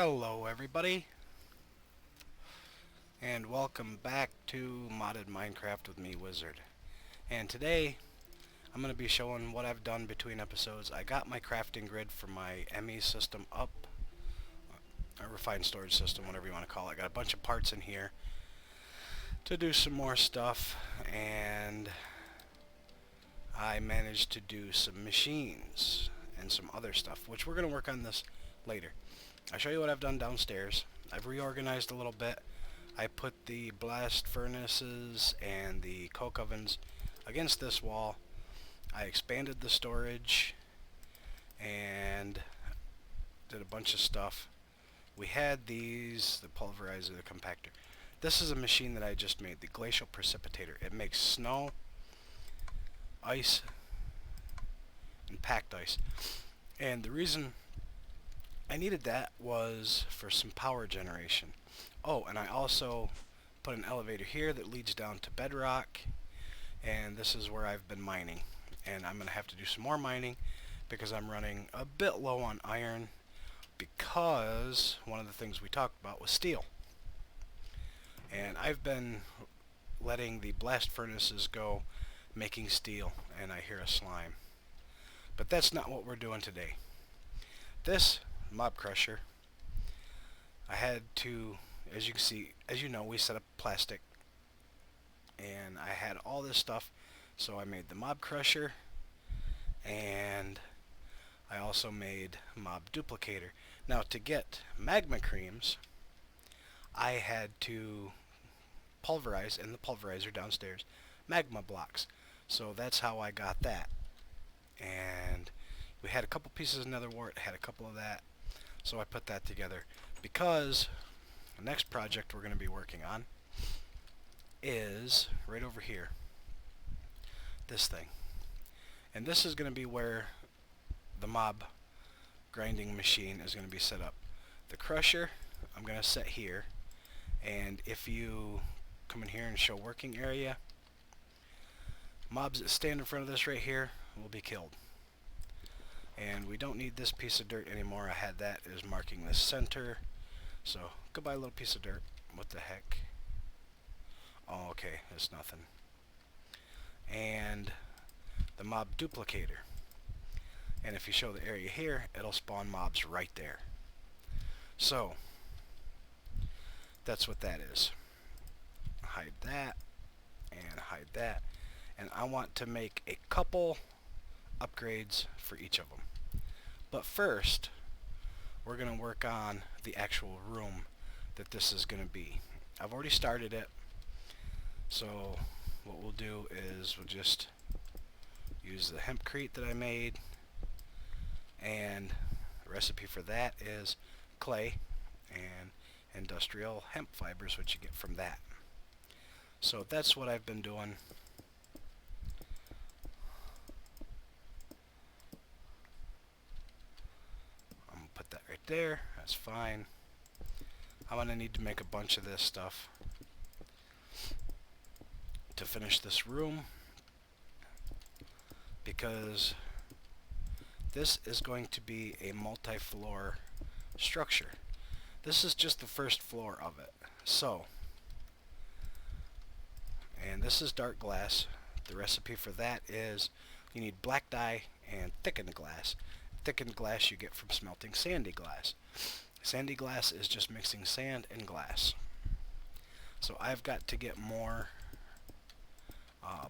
Hello everybody, and welcome back to Modded Minecraft with me, Wizard. And today, I'm going to be showing what I've done between episodes. I got my crafting grid for my ME system up, a refined storage system, whatever you want to call it. I got a bunch of parts in here to do some more stuff, and I managed to do some machines and some other stuff, which we're going to work on this later. I'll show you what I've done downstairs. I've reorganized a little bit. I put the blast furnaces and the coke ovens against this wall. I expanded the storage and did a bunch of stuff. We had these, the pulverizer, the compactor. This is a machine that I just made, the glacial precipitator. It makes snow, ice, and packed ice. And the reason I needed that was for some power generation. Oh, and I also put an elevator here that leads down to bedrock, and this is where I've been mining. And I'm going to have to do some more mining because I'm running a bit low on iron, because one of the things we talked about was steel. And I've been letting the blast furnaces go making steel, and I hear a slime. But that's not what we're doing today. This mob crusher, I had to, as you can see, as you know, we set up plastic, and I had all this stuff, so I made the mob crusher, and I also made mob duplicator. Now, to get magma creams, I had to pulverize in the pulverizer downstairs magma blocks, so that's how I got that. And we had a couple pieces of nether wart, had a couple of that, so I put that together, because the next project we're going to be working on is right over here, this thing. And this is going to be where the mob grinding machine is going to be set up. The crusher I'm going to set here, and if you come in here and show working area, mobs that stand in front of this right here will be killed. And we don't need this piece of dirt anymore. I had that as marking the center. So, goodbye, little piece of dirt. What the heck? Oh, okay, it's nothing. And the mob duplicator. And if you show the area here, it'll spawn mobs right there. So, that's what that is. Hide that, and hide that. And I want to make a couple upgrades for each of them. But first, we're going to work on the actual room that this is going to be. I've already started it, so what we'll do is we'll just use the hempcrete that I made, and the recipe for that is clay and industrial hemp fibers, which you get from that. So that's what I've been doing. Put that right there. That's fine. I'm going to need to make a bunch of this stuff to finish this room, because this is going to be a multi-floor structure. This is just the first floor of it. So, and this is dark glass. The recipe for that is you need black dye and thickened glass. Thickened glass you get from smelting sandy glass. Sandy glass is just mixing sand and glass. So I've got to get more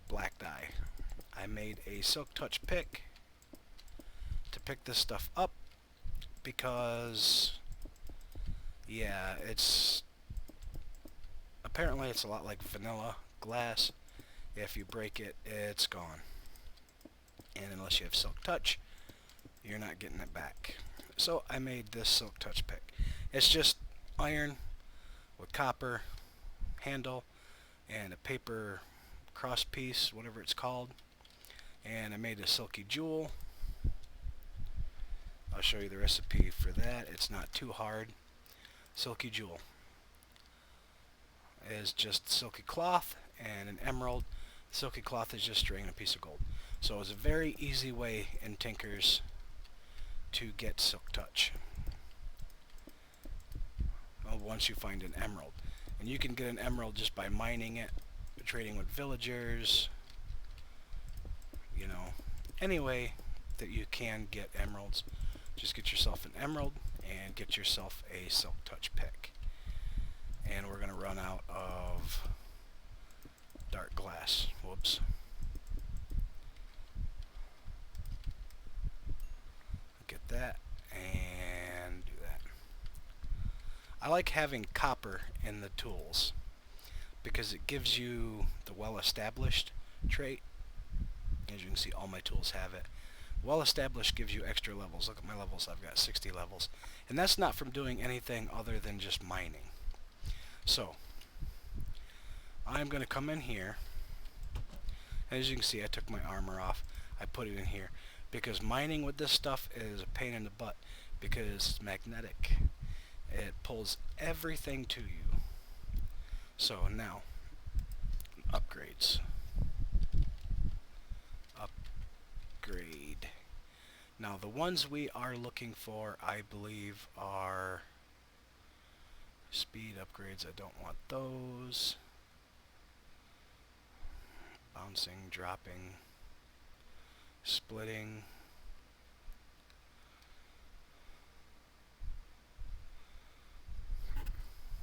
black dye. I made a Silk Touch pick to pick this stuff up, because yeah, apparently it's a lot like vanilla glass. If you break it, it's gone. And unless you have Silk Touch, you're not getting it back. So I made this Silk Touch pick. It's just iron with copper handle and a paper cross piece, whatever it's called. And I made a silky jewel. I'll show you the recipe for that. It's not too hard. Silky jewel is just silky cloth and an emerald. Silky cloth is just string and a piece of gold. So it's a very easy way in Tinkers to get Silk Touch. once you find an emerald. And you can get an emerald just by mining it, trading with villagers, you know, any way that you can get emeralds. Just get yourself an emerald and get yourself a silk touch pick. And we're going to run out of dark glass. Whoops. Get that and do that. I like having copper in the tools because it gives you the well-established trait. As you can see, all my tools have it. Well-established gives you extra levels. Look at my levels. I've got 60 levels. And that's not from doing anything other than just mining. So, I'm going to come in here. As you can see, I took my armor off. I put it in here. Because mining with this stuff is a pain in the butt. Because it's magnetic. It pulls everything to you. So, now, upgrades. Upgrade. Now, the ones we are looking for, I believe, are speed upgrades. I don't want those. Bouncing, dropping, splitting.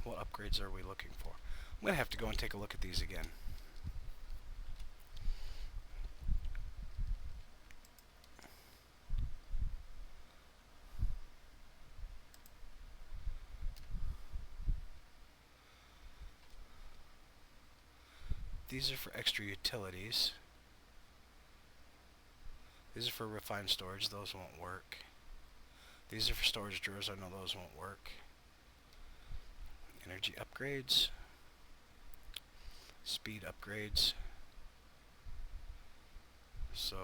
What upgrades are we looking for? I'm going to have to go and take a look at these again. These are for extra utilities. These are for refined storage. Those won't work. These are for storage drawers. I know those won't work. Energy upgrades. Speed upgrades. So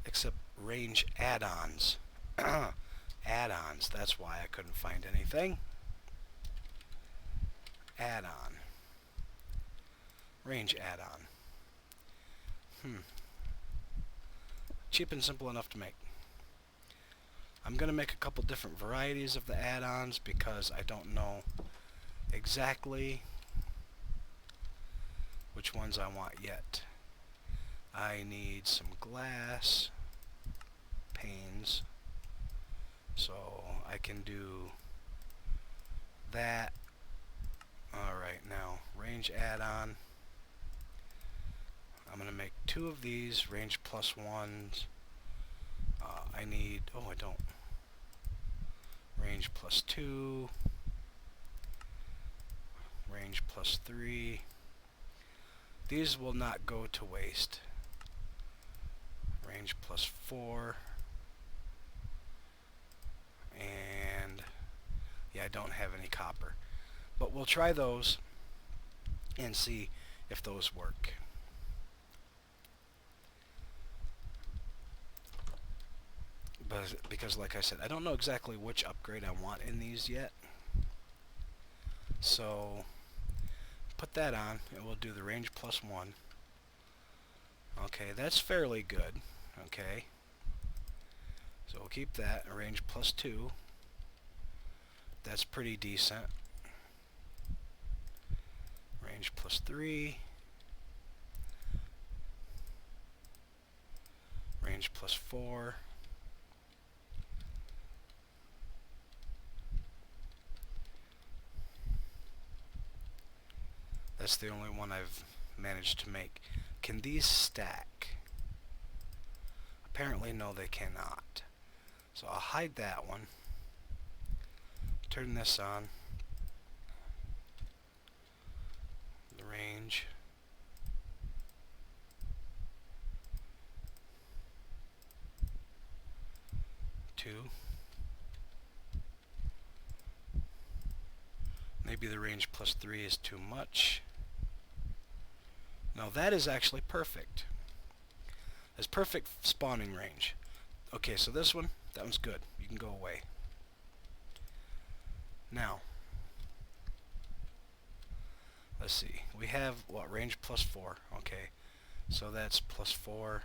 except range add-ons. Add-ons, that's why I couldn't find anything. Add-on. Range add-on. Cheap and simple enough to make. I'm going to make a couple different varieties of the add-ons because I don't know exactly which ones I want yet. I need some glass panes. So I can do that. Alright, now range add-on. I'm going to make 2 of these range plus 1s. I need, oh I don't, range plus 2, range plus 3. These will not go to waste. Range plus 4. And yeah, I don't have any copper, but we'll try those and see if those work. But because like I said, I don't know exactly which upgrade I want in these yet, so put that on and we'll do the range plus 1. Okay, that's fairly good. Okay, so we'll keep that. Range plus 2. That's pretty decent. Range plus 3. Range plus 4. That's the only one I've managed to make. Can these stack? Apparently no, they cannot. So I'll hide that one. Turn this on. The range. 2. Maybe the range plus 3 is too much. Now that is actually perfect. That's perfect spawning range. Okay, so this one, that one's good. You can go away. Now, let's see. We have, what, range plus 4. Okay, so that's plus 4.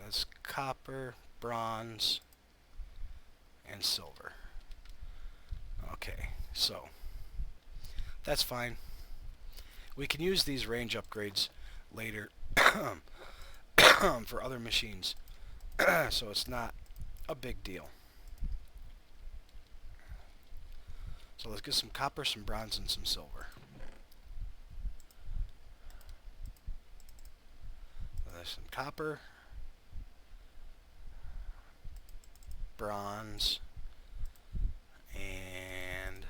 That's copper, bronze, and silver. Okay, so that's fine. We can use these range upgrades later for other machines, so it's not a big deal. So let's get some copper, some bronze, and some silver. There's some copper, bronze, and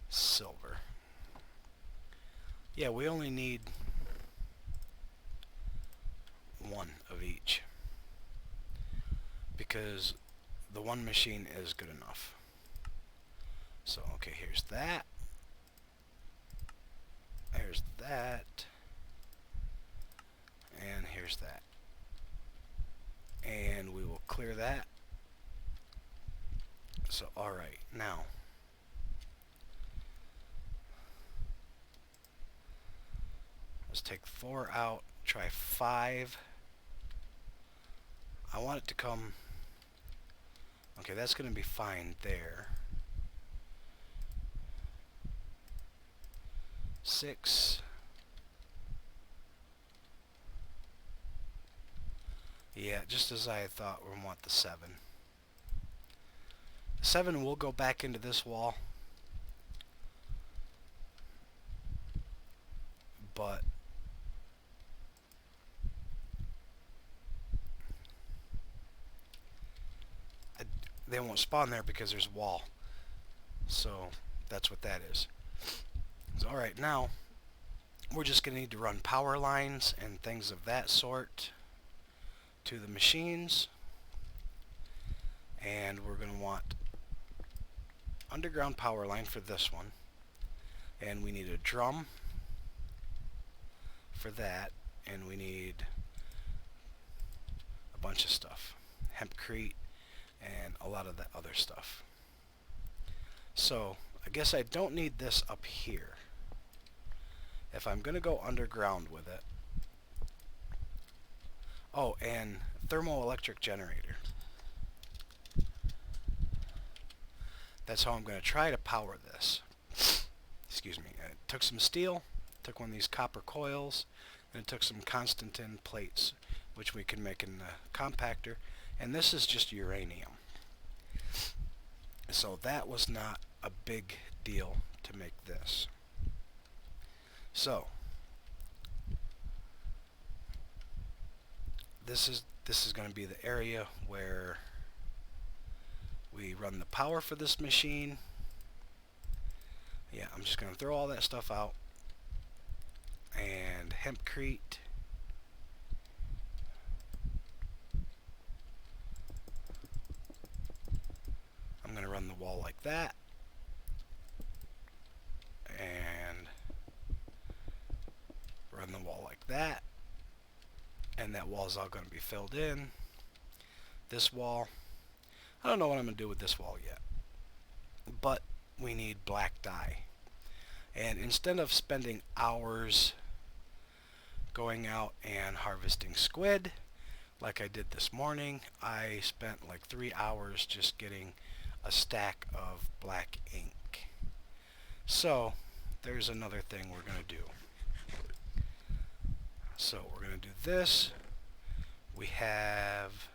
silver. Yeah, we only need one of each because the one machine is good enough. So, okay, here's that. Here's that. And here's that. And we will clear that. So, alright, now let's take 4 out, try 5. I want it to come... Okay, that's going to be fine there. 6. Yeah, just as I thought, we want the 7. The 7 will go back into this wall, but they won't spawn there because there's a wall. So that's what that is. So, alright, now we're just going to need to run power lines and things of that sort to the machines. And we're going to want underground power line for this one. And we need a drum for that. And we need a bunch of stuff. Hempcrete and a lot of that other stuff. So I guess I don't need this up here. If I'm going to go underground with it. Oh, and thermoelectric generator. That's how I'm going to try to power this. Excuse me. It took some steel, took one of these copper coils, and it took some Constantan plates, which we can make in the compactor. And this is just uranium. So that was not a big deal to make this. So this is going to be the area where we run the power for this machine. Yeah, I'm just going to throw all that stuff out. And hempcrete. I'm going to run the wall like that. And run the wall like that. And that wall is all going to be filled in. This wall, I don't know what I'm going to do with this wall yet. But we need black dye. And instead of spending hours going out and harvesting squid, like I did this morning, I spent like 3 hours just getting a stack of black ink. So there's another thing we're going to do. So we're going to do this. We have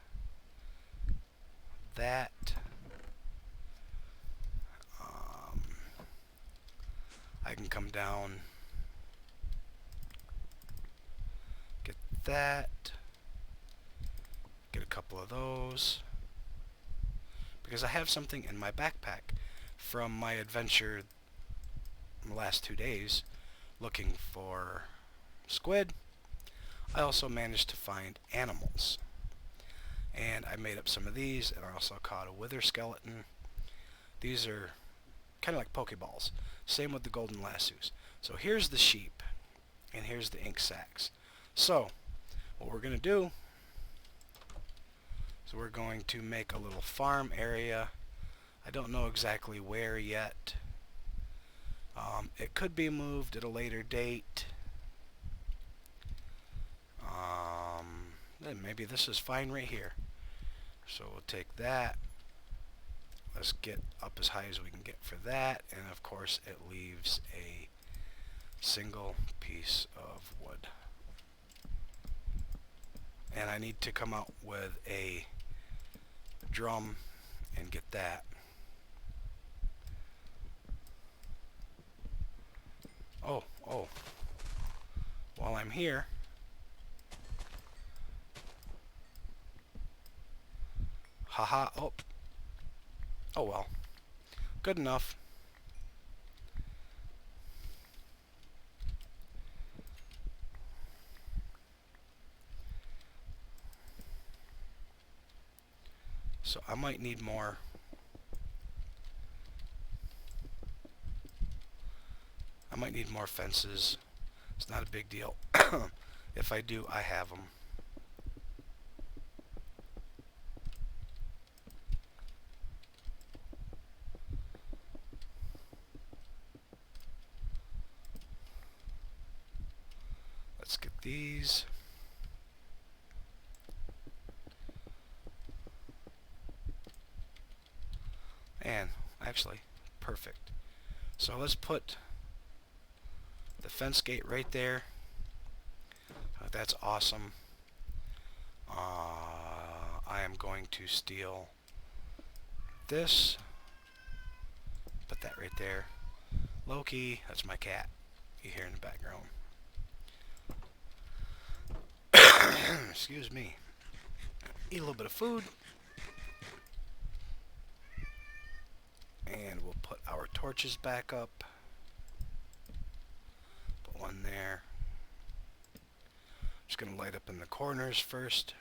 that. I can come down, get that, get a couple of those, because I have something in my backpack from my adventure in the last 2 days looking for squid. I also managed to find animals, and I made up some of these, and I also caught a wither skeleton. These are kind of like Pokeballs. Same with the golden lassos. So here's the sheep, and here's the ink sacs. So what we're going to do is we're going to make a little farm area. I don't know exactly where yet. It could be moved at a later date. then maybe this is fine right here. So we'll take that. Let's get up as high as we can get for that, and of course it leaves a single piece of wood. And I need to come out with a drum and get that. Oh, while I'm here, haha, oh well, good enough. So I might need more. I might need more fences. It's not a big deal. If I do, I have them. Let's get these. And actually, perfect. So let's put the fence gate right there. That's awesome. I am going to steal this. Put that right there. Loki, that's my cat. You hear in the background. Excuse me. Eat a little bit of food. And we'll put our torches back up. Put one there. Just going to light up in the corners first.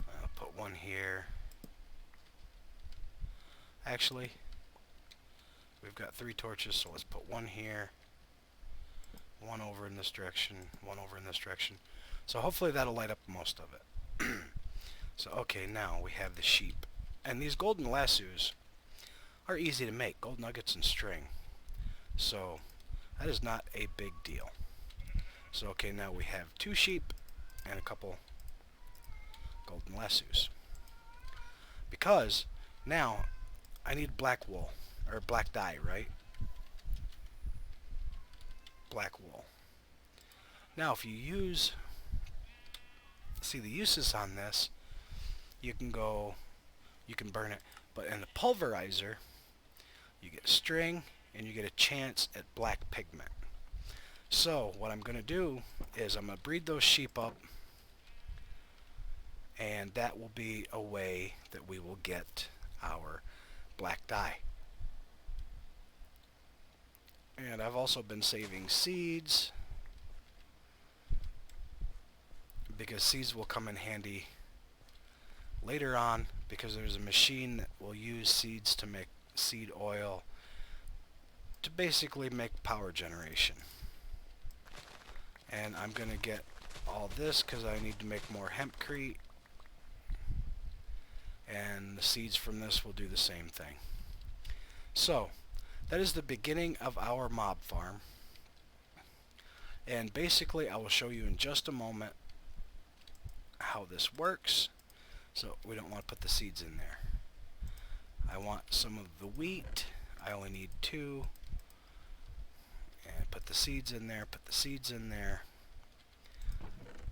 I'll put one here. Actually, we've got 3 torches, so let's put one here, one over in this direction, one over in this direction. So hopefully that'll light up most of it. So okay, now we have the sheep. And these golden lassos are easy to make, gold nuggets and string. So that is not a big deal. So okay, now we have 2 sheep and a couple golden lassos. Because now I need black wool, or black dye, right? Black wool. Now if you use, see the uses on this, you can burn it, but in the pulverizer, you get string and you get a chance at black pigment. So what I'm going to do is I'm going to breed those sheep up, and that will be a way that we will get our black dye. And I've also been saving seeds, because seeds will come in handy later on, because there's a machine that will use seeds to make seed oil to basically make power generation. And I'm going to get all this because I need to make more hempcrete, and the seeds from this will do the same thing. So that is the beginning of our mob farm, and basically I will show you in just a moment how this works. So we don't want to put the seeds in there. I want some of the wheat. I only need 2. And put the seeds in there, put the seeds in there.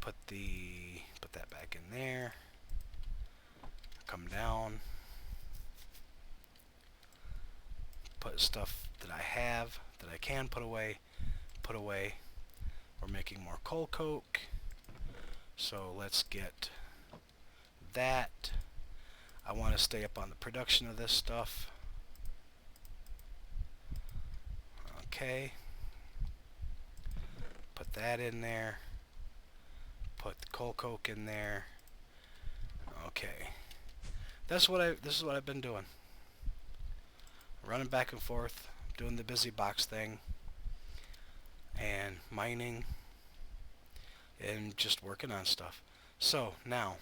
Put that back in there. Come down. Put stuff that I have, that I can put away, put away. We're making more coal coke. So let's get that. I want to stay up on the production of this stuff. Okay. Put that in there. Put the coal coke in there. Okay. This is what I've been doing. Running back and forth, doing the busy box thing, and mining, and just working on stuff. So now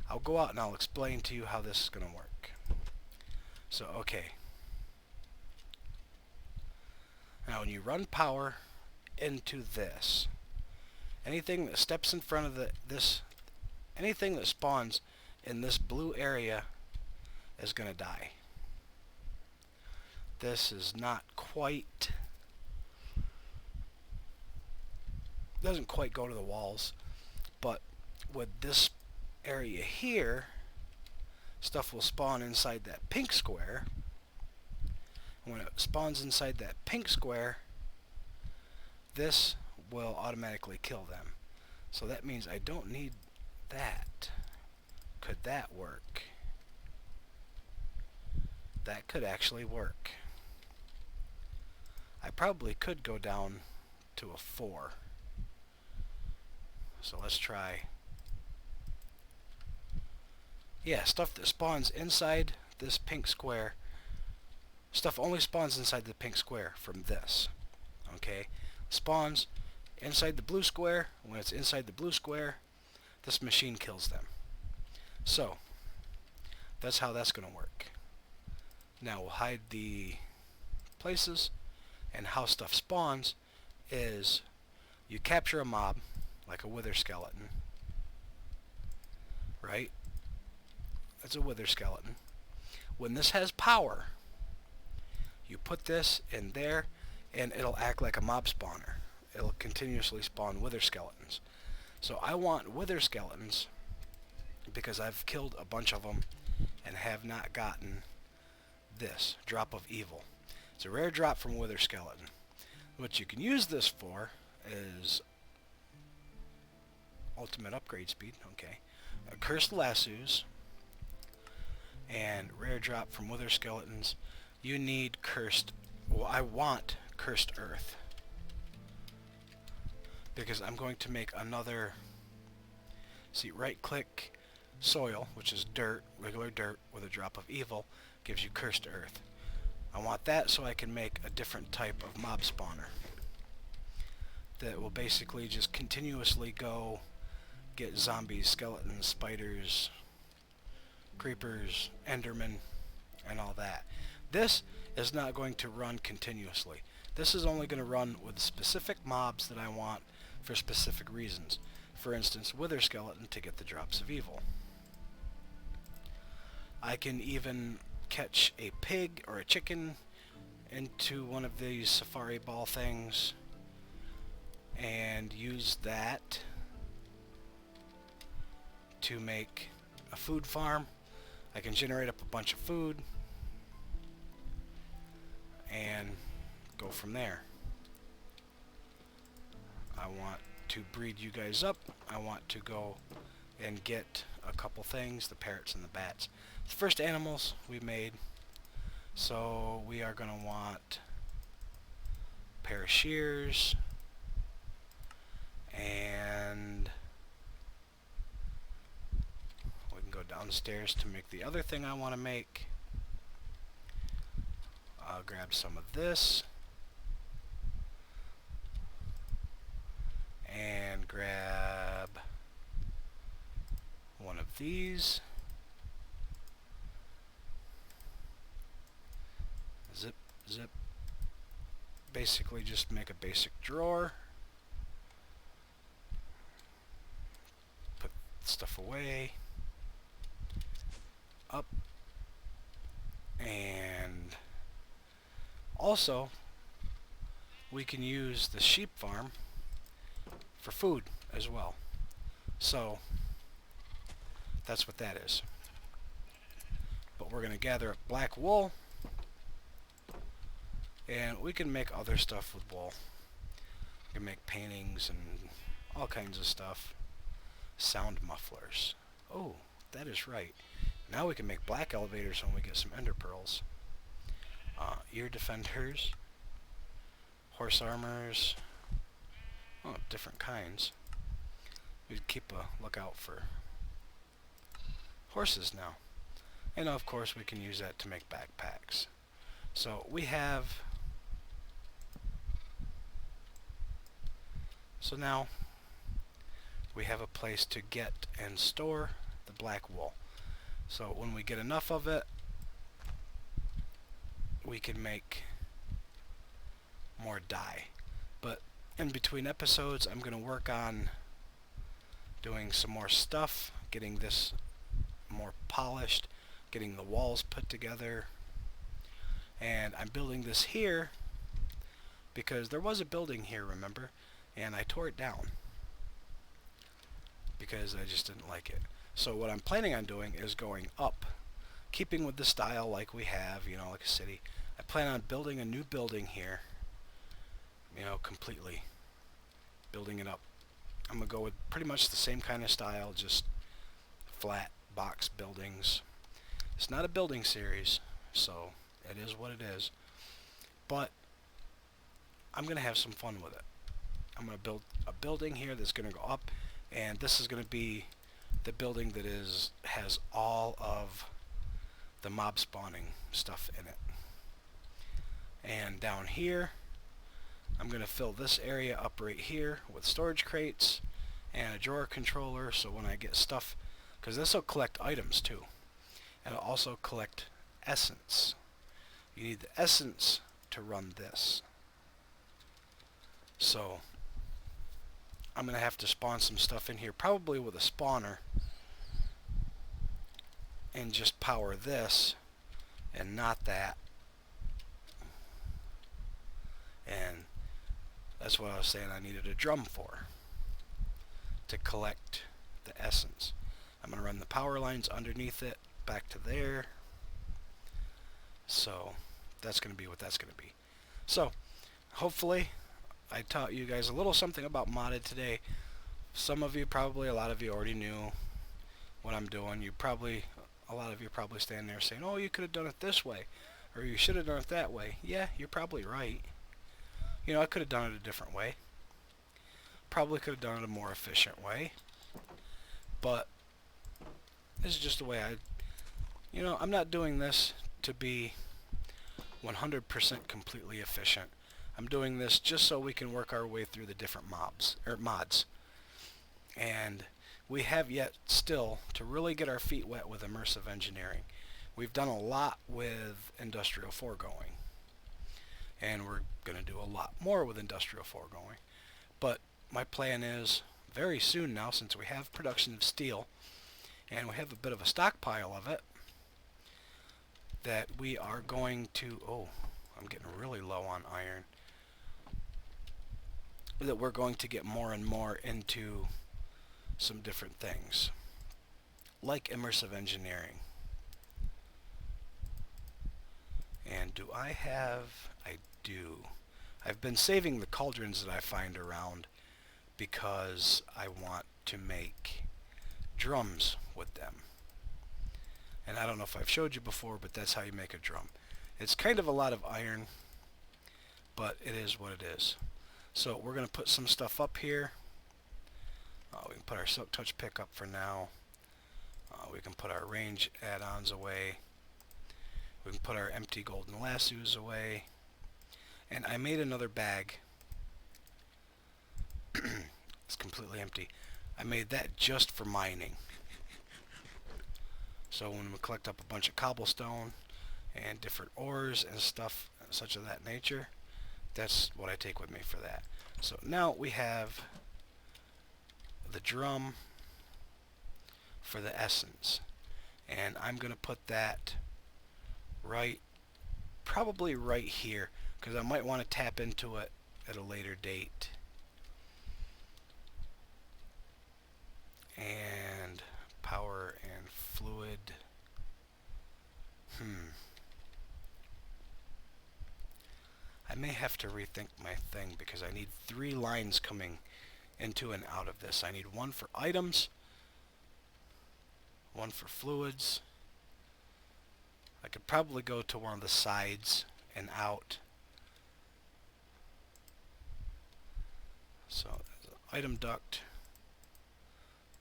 I'll go out and I'll explain to you how this is going to work. So okay, now when you run power into this. Anything that steps in front of anything that spawns in this blue area is going to die. This is not quite, doesn't quite go to the walls, but with this area here, stuff will spawn inside that pink square. And when it spawns inside that pink square, this will automatically kill them. So that means I don't need that. Could that work? That could actually work. I probably could go down to a 4. So let's try. Yeah, stuff that spawns inside this pink square. Stuff only spawns inside the pink square from this. Okay? Spawns inside the blue square. When it's inside the blue square, this machine kills them. So, that's how that's going to work. Now we'll hide the places, and how stuff spawns is you capture a mob, like a wither skeleton, right? That's a wither skeleton. When this has power, you put this in there, and it'll act like a mob spawner. It'll continuously spawn wither skeletons. So I want wither skeletons because I've killed a bunch of them and have not gotten this, Drop of Evil. It's a rare drop from wither skeleton. What you can use this for is ultimate upgrade speed, okay. Cursed lassos and rare drop from wither skeletons. You need cursed, well, I want cursed earth, because I'm going to make another, see, right click soil, which is dirt, regular dirt with a drop of evil, gives you cursed earth. I want that so I can make a different type of mob spawner that will basically just continuously go get zombies, skeletons, spiders, creepers, endermen, and all that. This is not going to run continuously. This is only going to run with specific mobs that I want for specific reasons. For instance, wither skeleton to get the drops of evil. I can even catch a pig or a chicken into one of these safari ball things and use that to make a food farm. I can generate up a bunch of food and go from there. I want to breed you guys up. I want to go and get a couple things, the parrots and the bats. The first animals we made, so we are going to want a pair of shears and we can go downstairs to make the other thing I want to make. I'll grab some of this and grab one of these. Zip, zip. Basically just make a basic drawer. Put stuff away. Up. And also, we can use the sheep farm for food as well. So, that's what that is. But we're going to gather up black wool, and we can make other stuff with wool. We can make paintings and all kinds of stuff. Sound mufflers. Oh, that is right. Now we can make black elevators when we get some ender pearls. Ear defenders, horse armors, oh, different kinds. We'd keep a lookout for horses now. And of course we can use that to make backpacks. So we have, so now we have a place to get and store the black wool. So when we get enough of it, we can make more dye. But In between episodes, I'm going to work on doing some more stuff, getting this more polished, getting the walls put together. And I'm building this here because there was a building here, remember? And I tore it down because I just didn't like it. So what I'm planning on doing is going up, keeping with the style like we have, you know, like a city. I plan on building a new building here, you know, completely building it up. I'm going to go with pretty much the same kind of style, just flat box buildings. It's not a building series, so it is what it is. But I'm going to have some fun with it. I'm going to build a building here that's going to go up, and this is going to be the building that has all of the mob spawning stuff in it. And down here, I'm going to fill this area up right here with storage crates and a drawer controller, so when I get stuff, because this will collect items too, and it'll also collect essence. You need the essence to run this. So I'm going to have to spawn some stuff in here, probably with a spawner, and just power this and not that. And that's what I was saying I needed a drum for, to collect the essence. I'm going to run the power lines underneath it back to there. So that's going to be what that's going to be. So hopefully I taught you guys a little something about modded today. Some of you probably, a lot of you already knew what I'm doing. A lot of you probably stand there saying, oh, you could have done it this way, or you should have done it that way. Yeah, you're probably right. You know, I could have done it a different way. Probably could have done it a more efficient way. But this is just the way you know, I'm not doing this to be 100% completely efficient. I'm doing this just so we can work our way through the different mods. And we have yet still to really get our feet wet with immersive engineering. We've done a lot with Industrial Foregoing, and we're going to do a lot more with Industrial Foregoing. But my plan is very soon now, since we have production of steel and we have a bit of a stockpile of it, that we are going to, oh, I'm getting really low on iron, that we're going to get more and more into some different things, like immersive engineering. And do I have? I do. I've been saving the cauldrons that I find around because I want to make drums with them. And I don't know if I've showed you before, but that's how you make a drum. It's kind of a lot of iron, but it is what it is. So we're going to put some stuff up here. We can put our Silk Touch pick up for now. We can put our range add-ons away. We can put our empty golden lassos away. And I made another bag. It's completely empty. I made that just for mining. So when we collect up a bunch of cobblestone and different ores and stuff such of that nature, that's what I take with me for that. So now we have the drum for the essence, and I'm going to put that probably right here, because I might want to tap into it at a later date. And power and fluid. I may have to rethink my thing, because I need 3 lines coming into and out of this. I need one for items, one for fluids. I could probably go to one of the sides and out. So item duct,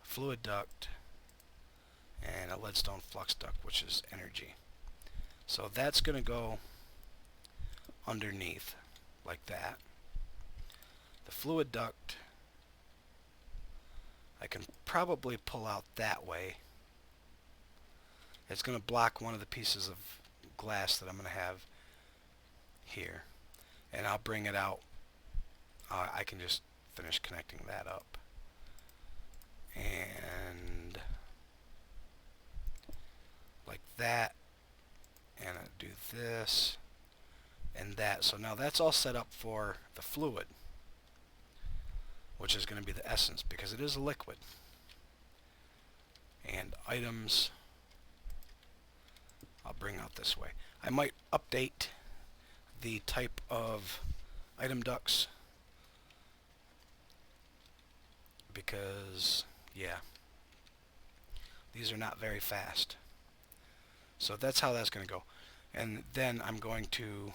fluid duct, and a leadstone flux duct, which is energy. So that's going to go underneath like that. The fluid duct I can probably pull out that way. It's going to block one of the pieces of glass that I'm going to have here, and I'll bring it out I can just finish connecting that up. And like that. And I do this and that. So now that's all set up for the fluid, which is going to be the essence because it is a liquid. And items, I'll bring out this way. I might update the type of item ducts because, yeah, these are not very fast. So that's how that's going to go. And then I'm going to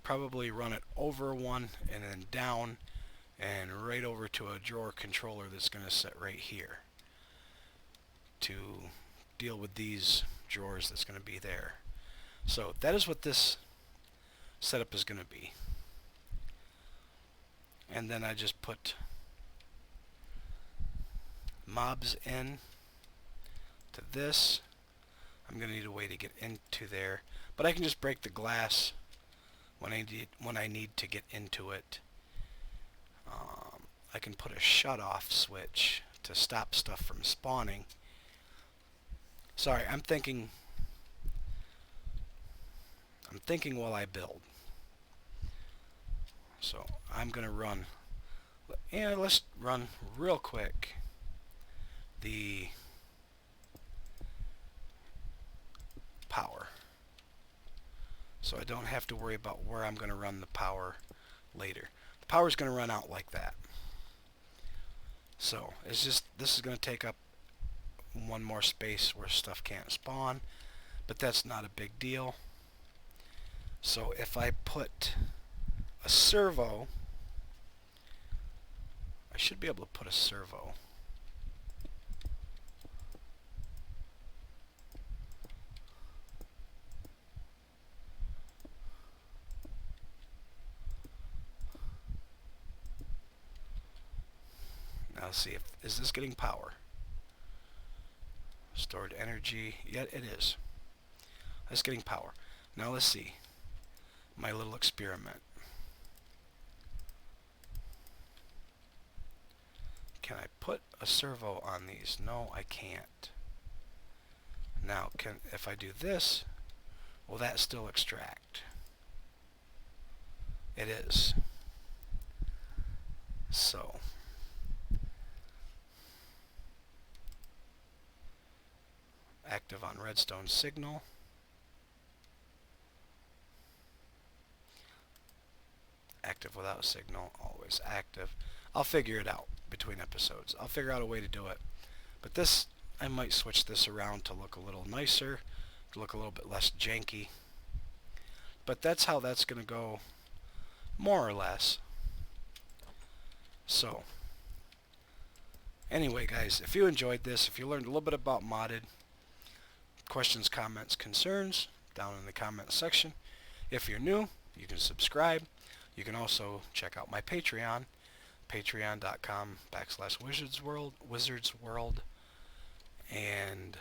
probably run it over one and then down and right over to a drawer controller that's going to sit right here to deal with these drawers that's going to be there. So that is what this setup is going to be. And then I just put mobs in to this. I'm going to need a way to get into there, but I can just break the glass when I need to get into it. I can put a shut-off switch to stop stuff from spawning. Sorry, I'm thinking while I build. So I'm going to run, and let's run real quick the power. So I don't have to worry about where I'm going to run the power later. The power is going to run out like that. So it's just, this is going to take up one more space where stuff can't spawn, but that's not a big deal. So if I put a servo, I should be able to put a servo. Now let's see, is this getting power? Stored energy, yeah, it is. That's getting power. Now let's see my little experiment. Can I put a servo on these? No, I can't. Now, if I do this, will that still extract? It is. So active on redstone signal. Active without signal, always active. I'll figure it out between episodes. I'll figure out a way to do it. But this, I might switch this around to look a little nicer, to look a little bit less janky. But that's how that's going to go, more or less. So, anyway guys, if you enjoyed this, if you learned a little bit about modded, questions, comments, concerns, down in the comments section. If you're new, you can subscribe. You can also check out my Patreon, patreon.com/wizardsworld. And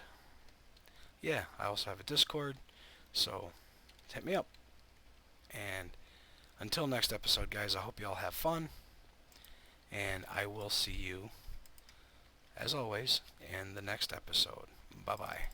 yeah, I also have a Discord, so hit me up. And until next episode, guys, I hope you all have fun. And I will see you, as always, in the next episode. Bye-bye.